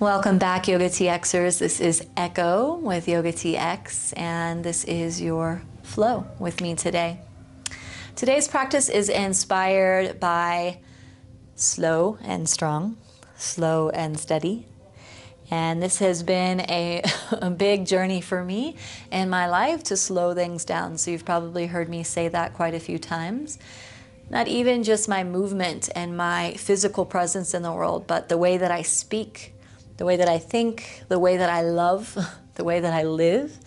Welcome back, YOGATXers. This is Echo with YOGATX, and this is your flow with me today. Today's practice is inspired by slow and strong, slow and steady. And this has been a big journey for me in my life to slow things down. So you've probably heard me say that quite a few times. Not even just my movement and my physical presence in the world, but the way that I speak, the way that I think, the way that I love, the way that I live,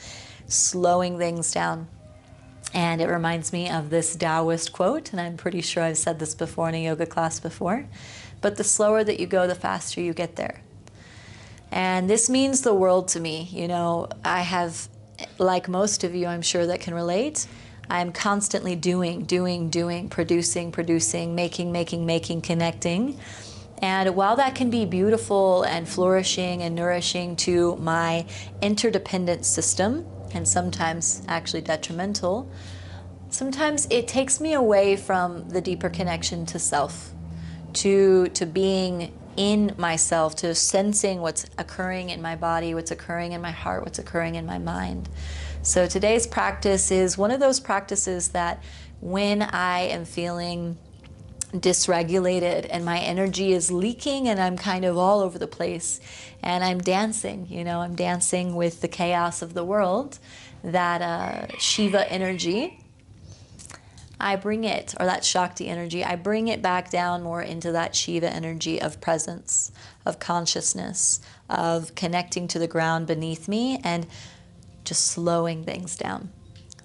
slowing things down. And it reminds me of this Taoist quote, and I'm pretty sure I've said this before in a yoga class before, but the slower that you go, the faster you get there. And this means the world to me. You know, I have, like most of you, I'm sure that can relate, I'm constantly doing, producing, making, connecting. And while that can be beautiful and flourishing and nourishing to my interdependent system, and sometimes actually detrimental, sometimes it takes me away from the deeper connection to self, to being in myself, to sensing what's occurring in my body, what's occurring in my heart, what's occurring in my mind. So today's practice is one of those practices that when I am feeling dysregulated and my energy is leaking and I'm kind of all over the place and I'm dancing, you know, I'm dancing with the chaos of the world, that Shiva energy, I bring it, or that Shakti energy, I bring it back down more into that Shiva energy of presence, of consciousness, of connecting to the ground beneath me and just slowing things down.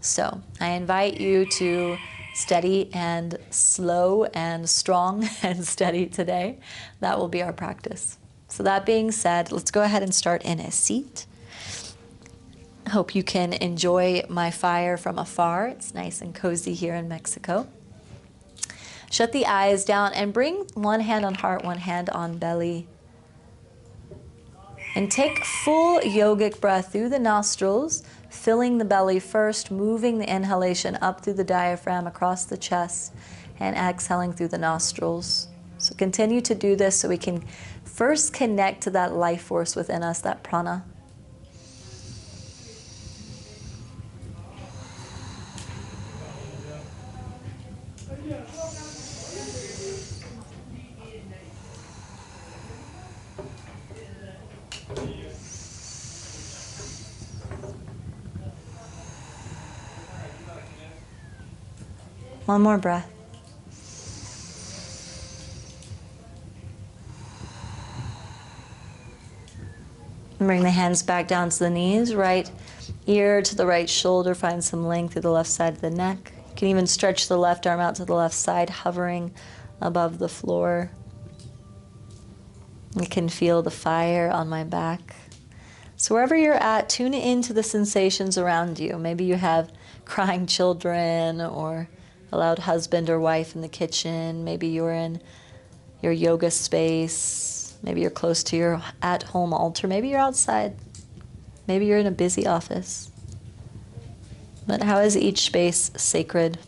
So I invite you to steady and slow and strong and steady today. That will be our practice. So that being said, let's go ahead and start in a seat. I hope you can enjoy my fire from afar. It's nice and cozy here in Mexico. Shut the eyes down and bring one hand on heart, one hand on belly. And take full yogic breath through the nostrils, filling the belly first, moving the inhalation up through the diaphragm across the chest, and exhaling through the nostrils. So continue to do this so we can first connect to that life force within us, that prana. One more breath. And bring the hands back down to the knees, right ear to the right shoulder, find some length through the left side of the neck. You can even stretch the left arm out to the left side, hovering above the floor. You can feel the fire on my back. So wherever you're at, tune into the sensations around you. Maybe you have crying children or a loud husband or wife in the kitchen. Maybe you're in your yoga space. Maybe you're close to your at-home altar. Maybe you're outside. Maybe you're in a busy office. But how is each space sacred?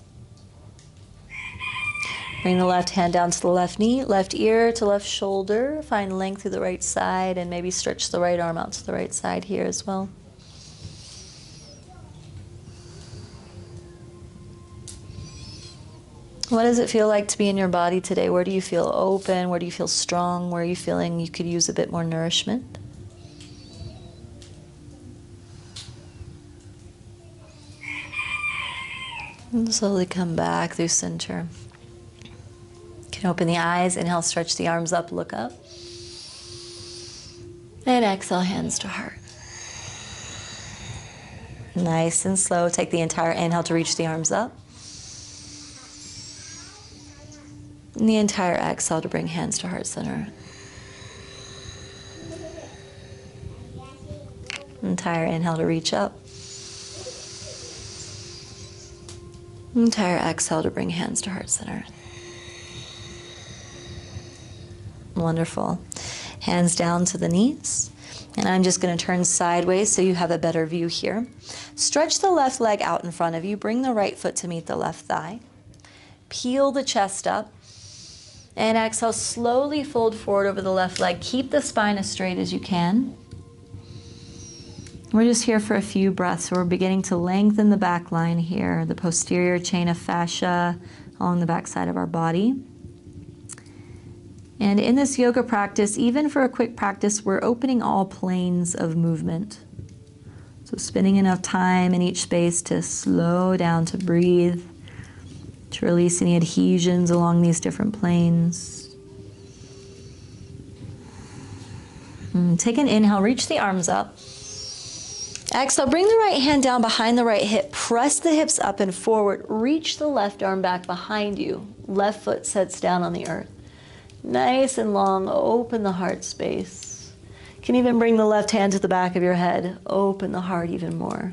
Bring the left hand down to the left knee, left ear to left shoulder. Find length through the right side and maybe stretch the right arm out to the right side here as well. What does it feel like to be in your body today? Where do you feel open? Where do you feel strong? Where are you feeling you could use a bit more nourishment? And slowly come back through center. You can open the eyes, inhale, stretch the arms up, look up. And exhale, hands to heart. Nice and slow. Take the entire inhale to reach the arms up. And the entire exhale to bring hands to heart center. Entire inhale to reach up. Entire exhale to bring hands to heart center. Wonderful. Hands down to the knees. And I'm just going to turn sideways so you have a better view here. Stretch the left leg out in front of you. Bring the right foot to meet the left thigh. Peel the chest up. And exhale, slowly fold forward over the left leg. Keep the spine as straight as you can. We're just here for a few breaths. So we're beginning to lengthen the back line here, the posterior chain of fascia along the back side of our body. And in this yoga practice, even for a quick practice, we're opening all planes of movement. So spending enough time in each space to slow down, to breathe, to release any adhesions along these different planes. And take an inhale, reach the arms up. Exhale, bring the right hand down behind the right hip. Press the hips up and forward. Reach the left arm back behind you. Left foot sets down on the earth. Nice and long, open the heart space. You can even bring the left hand to the back of your head. Open the heart even more.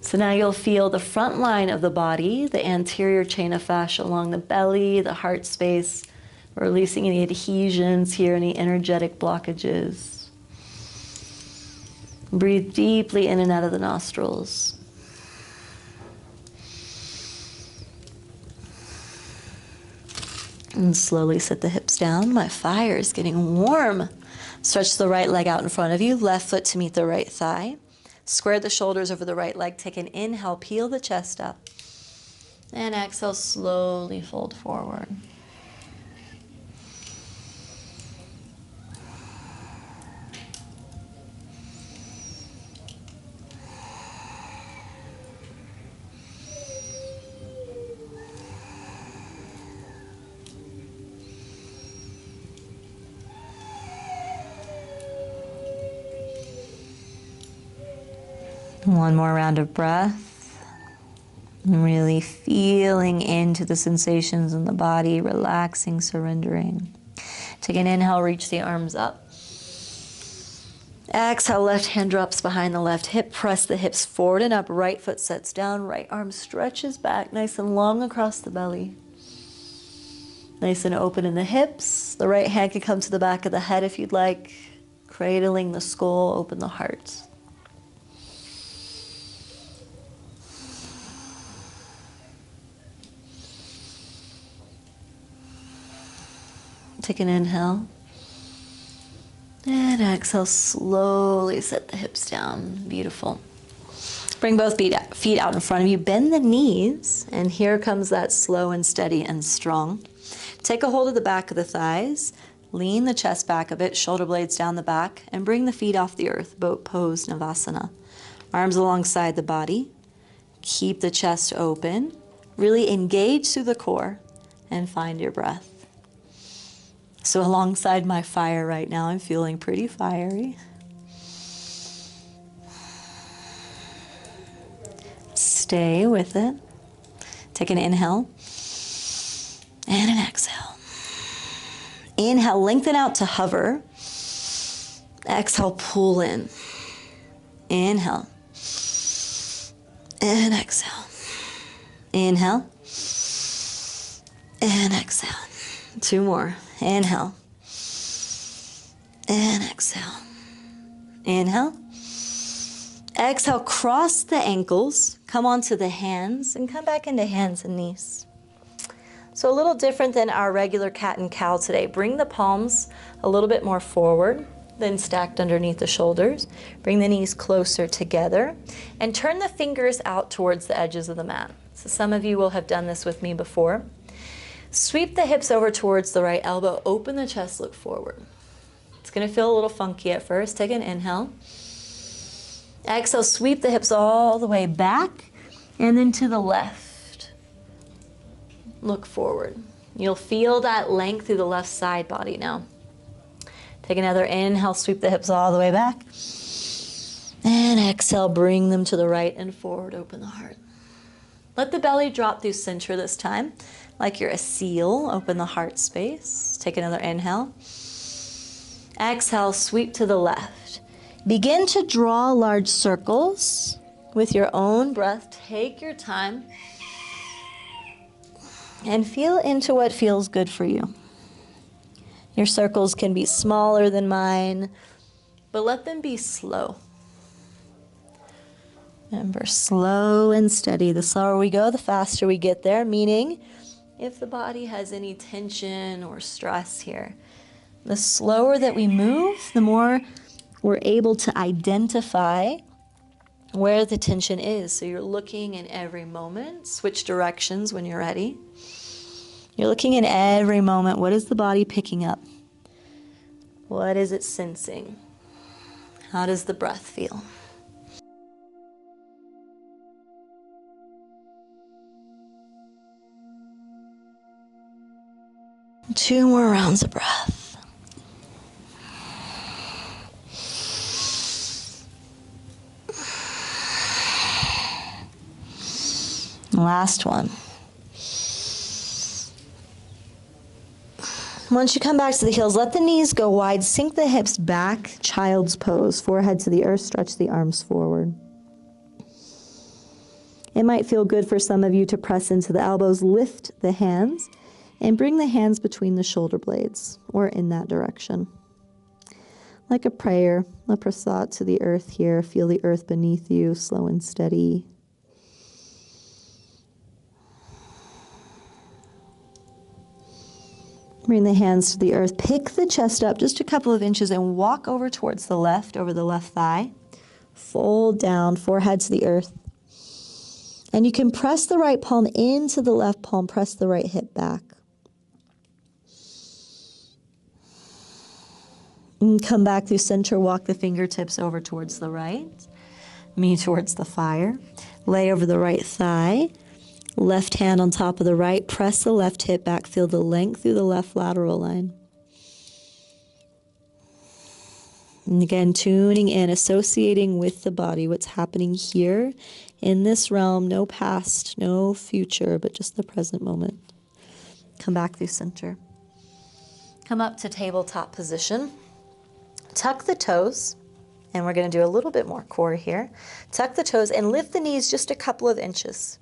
So now you'll feel the front line of the body, the anterior chain of fascia along the belly, the heart space, releasing any adhesions here, any energetic blockages. Breathe deeply in and out of the nostrils. And slowly sit the hips down. My fire is getting warm. Stretch the right leg out in front of you, left foot to meet the right thigh. Square the shoulders over the right leg. Take an inhale, peel the chest up. And exhale, slowly fold forward. One more round of breath. Really feeling into the sensations in the body, relaxing, surrendering. Take an inhale, reach the arms up. Exhale, left hand drops behind the left hip. Press the hips forward and up. Right foot sets down. Right arm stretches back, nice and long across the belly. Nice and open in the hips. The right hand can come to the back of the head if you'd like. Cradling the skull, open the heart. Take an inhale. And exhale, slowly set the hips down. Beautiful. Bring both feet out in front of you. Bend the knees. And here comes that slow and steady and strong. Take a hold of the back of the thighs. Lean the chest back a bit, shoulder blades down the back, and bring the feet off the earth, boat pose, Navasana. Arms alongside the body. Keep the chest open. Really engage through the core and find your breath. So alongside my fire right now, I'm feeling pretty fiery. Stay with it. Take an inhale and an exhale. Inhale, lengthen out to hover. Exhale, pull in. Inhale and exhale. Inhale and exhale. Two more. Inhale and exhale. Inhale. Exhale, cross the ankles, come onto the hands, and come back into hands and knees. So a little different than our regular cat and cow today. Bring the palms a little bit more forward, then stacked underneath the shoulders. Bring the knees closer together, and turn the fingers out towards the edges of the mat. So some of you will have done this with me before. Sweep the hips over towards the right elbow. Open the chest, look forward. It's going to feel a little funky at first. Take an inhale. Exhale, sweep the hips all the way back and then to the left. Look forward. You'll feel that length through the left side body now. Take another inhale, sweep the hips all the way back. And exhale, bring them to the right and forward, open the heart. Let the belly drop through center this time. Like you're a seal, open the heart space. Take another inhale. Exhale, sweep to the left. Begin to draw large circles with your own breath. Take your time and feel into what feels good for you. Your circles can be smaller than mine, but let them be slow. Remember, slow and steady. The slower we go, the faster we get there, meaning if the body has any tension or stress here. The slower that we move, the more we're able to identify where the tension is. So you're looking in every moment. Switch directions when you're ready. You're looking in every moment. What is the body picking up? What is it sensing? How does the breath feel? Two more rounds of breath. Last one. Once you come back to the heels, let the knees go wide, sink the hips back, child's pose, forehead to the earth, stretch the arms forward. It might feel good for some of you to press into the elbows, lift the hands, and bring the hands between the shoulder blades, or in that direction. Like a prayer, a prasad to the earth here. Feel the earth beneath you, slow and steady. Bring the hands to the earth. Pick the chest up just a couple of inches and walk over towards the left, over the left thigh. Fold down, forehead to the earth. And you can press the right palm into the left palm, press the right hip back. And come back through center, walk the fingertips over towards the right. Me towards the fire. Lay over the right thigh. Left hand on top of the right, press the left hip back, feel the length through the left lateral line. And again, tuning in, associating with the body, what's happening here in this realm, no past, no future, but just the present moment. Come back through center. Come up to tabletop position. Tuck the toes, and we're going to do a little bit more core here. Tuck the toes and lift the knees just a couple of inches.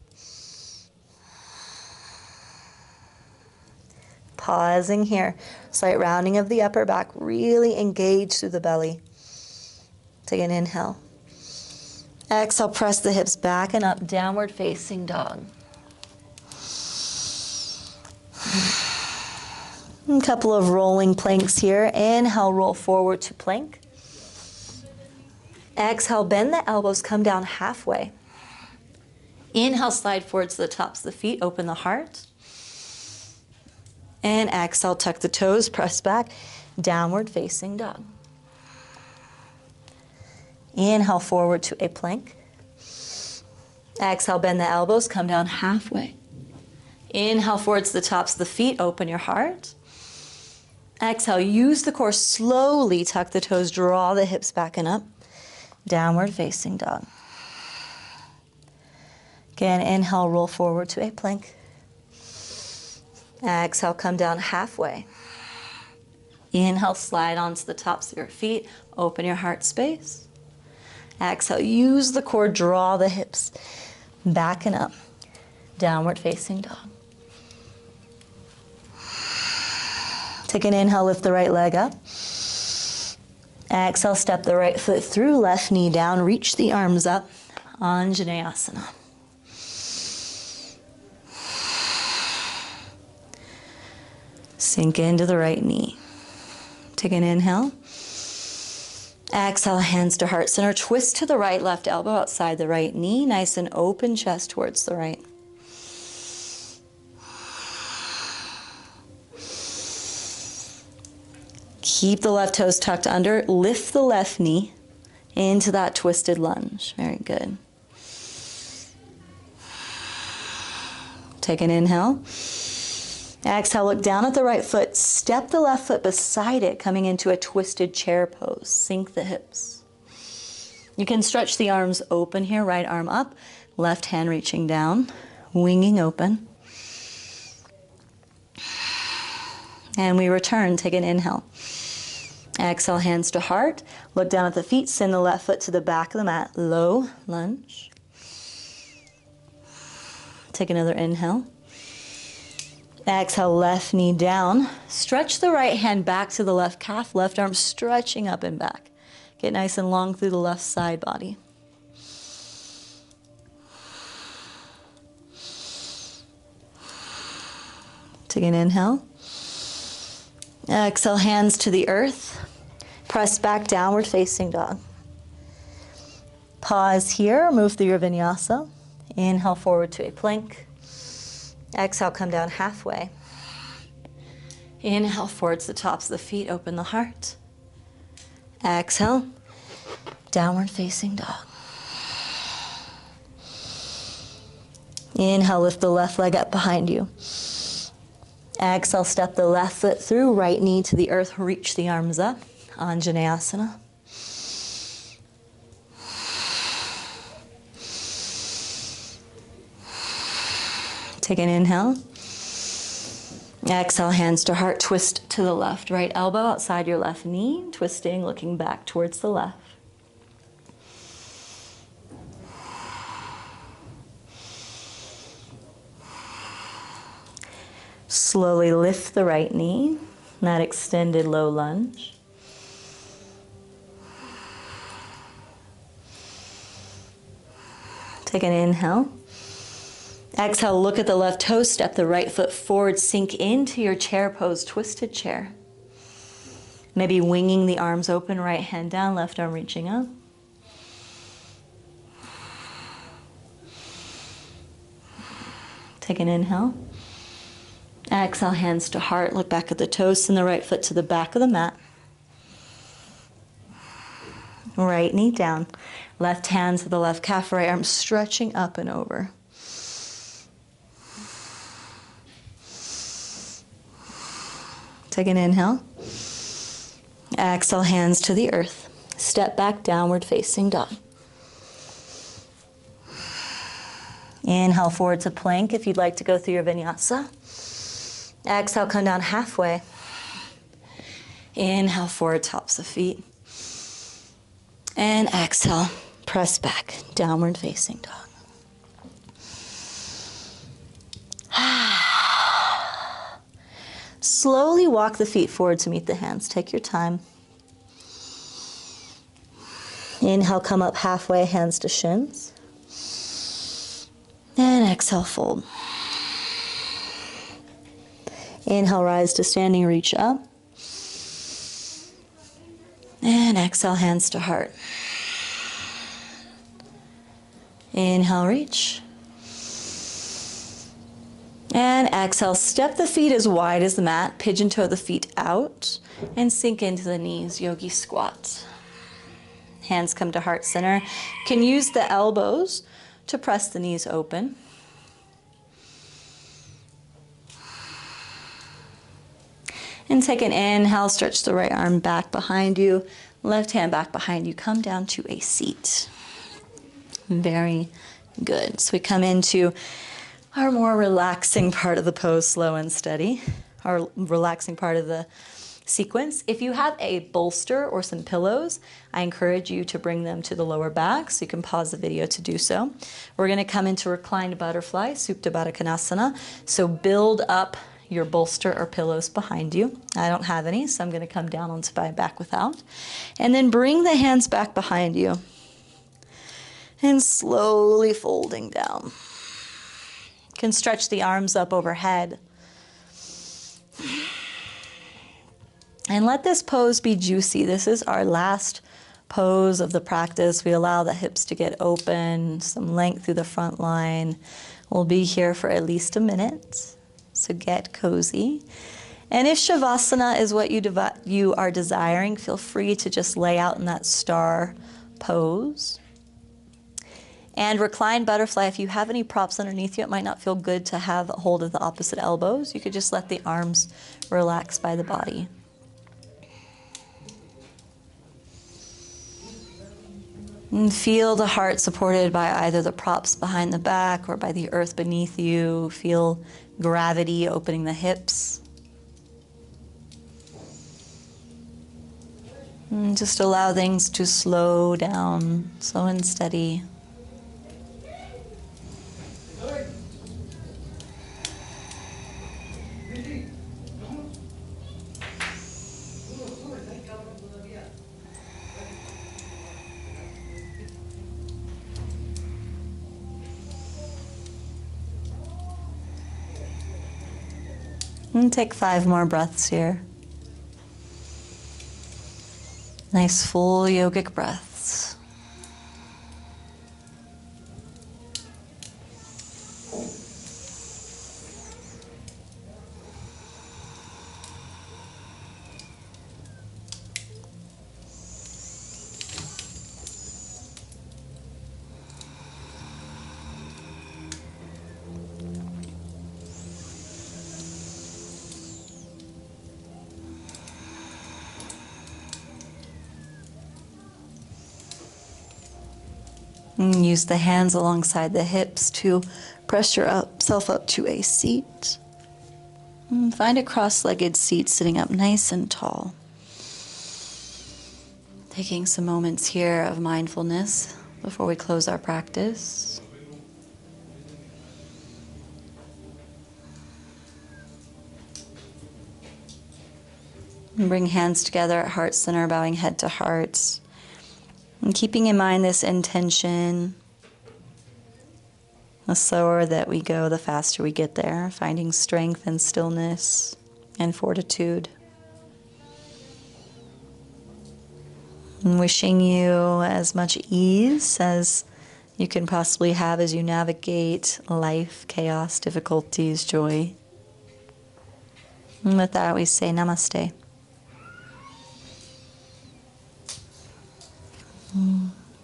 Pausing here, slight rounding of the upper back, really engage through the belly. Take an inhale. Exhale, press the hips back and up, downward facing dog. A couple of rolling planks here. Inhale, roll forward to plank. Exhale, bend the elbows, come down halfway. Inhale, slide forward to the tops of the feet, open the heart. And exhale, tuck the toes, press back, downward facing dog. Inhale, forward to a plank. Exhale, bend the elbows, come down halfway. Inhale, forward to the tops of the feet, open your heart. Exhale, use the core, slowly tuck the toes, draw the hips back and up. Downward facing dog. Again, inhale, roll forward to a plank. Exhale, come down halfway. Inhale, slide onto the tops of your feet. Open your heart space. Exhale, use the core, draw the hips back and up. Downward facing dog. Take an inhale, lift the right leg up. Exhale, step the right foot through, left knee down, reach the arms up. Anjaneyasana. Sink into the right knee. Take an inhale. Exhale, hands to heart center. Twist to the right, left elbow outside the right knee. Nice and open chest towards the right. Keep the left toes tucked under. Lift the left knee into that twisted lunge. Very good. Take an inhale. Exhale, look down at the right foot. Step the left foot beside it, coming into a twisted chair pose. Sink the hips. You can stretch the arms open here. Right arm up, left hand reaching down, winging open. And we return. Take an inhale. Exhale, hands to heart. Look down at the feet. Send the left foot to the back of the mat. Low lunge. Take another inhale. Exhale, left knee down. Stretch the right hand back to the left calf. Left arm stretching up and back. Get nice and long through the left side body. Take an inhale. Exhale, hands to the earth. Press back, downward facing dog. Pause here, move through your vinyasa. Inhale forward to a plank. Exhale, come down halfway. Inhale forward to the tops of the feet, open the heart. Exhale, downward facing dog. Inhale, lift the left leg up behind you. Exhale, step the left foot through, right knee to the earth, reach the arms up. Anjaneyasana. Take an inhale. Exhale, hands to heart, twist to the left. Right elbow outside your left knee, twisting, looking back towards the left. Slowly lift the right knee, that extended low lunge. Take an inhale. Exhale, look at the left toe, step the right foot forward, sink into your chair pose, twisted chair. Maybe winging the arms open, right hand down, left arm reaching up. Take an inhale. Exhale, hands to heart, look back at the toes, send the right foot to the back of the mat. Right knee down, left hand to the left calf, right arm stretching up and over. Take an inhale. Exhale, hands to the earth. Step back, downward facing dog. Inhale forward to plank if you'd like to go through your vinyasa. Exhale, come down halfway. Inhale forward, tops of feet. And exhale, press back, downward facing dog. Slowly walk the feet forward to meet the hands. Take your time. Inhale, come up halfway, hands to shins. And exhale, fold. Inhale, rise to standing, reach up. And exhale, hands to heart. Inhale, reach. And exhale, step the feet as wide as the mat, pigeon toe the feet out, and sink into the knees, yogi squat. Hands come to heart center. You can use the elbows to press the knees open. And take an inhale, stretch the right arm back behind you, left hand back behind you, come down to a seat. Very good. So we come into our more relaxing part of the pose, slow and steady, our relaxing part of the sequence. If you have a bolster or some pillows, I encourage you to bring them to the lower back, so you can pause the video to do so. We're going to come into reclined butterfly, Supta Baddha Konasana. So build up your bolster or pillows behind you. I don't have any, so I'm going to come down onto my back without. And then bring the hands back behind you. And slowly folding down. You can stretch the arms up overhead. And let this pose be juicy. This is our last pose of the practice. We allow the hips to get open, some length through the front line. We'll be here for at least a minute, so get cozy. And if Shavasana is what you are desiring, feel free to just lay out in that star pose. And reclined butterfly, if you have any props underneath you, it might not feel good to have a hold of the opposite elbows. You could just let the arms relax by the body. And feel the heart supported by either the props behind the back or by the earth beneath you. Feel gravity opening the hips. And just allow things to slow down, slow and steady. And take 5 more breaths here. Nice full yogic breaths. And use the hands alongside the hips to press yourself up to a seat. And find a cross-legged seat sitting up nice and tall. Taking some moments here of mindfulness before we close our practice. And bring hands together at heart center, bowing head to heart. And keeping in mind this intention, the slower that we go, the faster we get there, finding strength and stillness and fortitude. And wishing you as much ease as you can possibly have as you navigate life, chaos, difficulties, joy. And with that, we say namaste.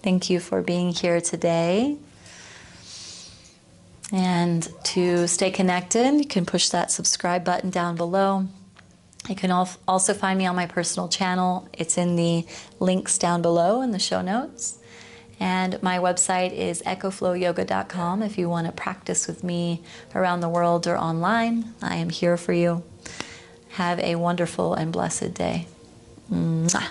Thank you for being here today. And to stay connected, you can push that subscribe button down below. You can also find me on my personal channel. It's in the links down below in the show notes. And my website is echoflowyoga.com if you want to practice with me around the world or online. I am here for you. Have a wonderful and blessed day. Mwah.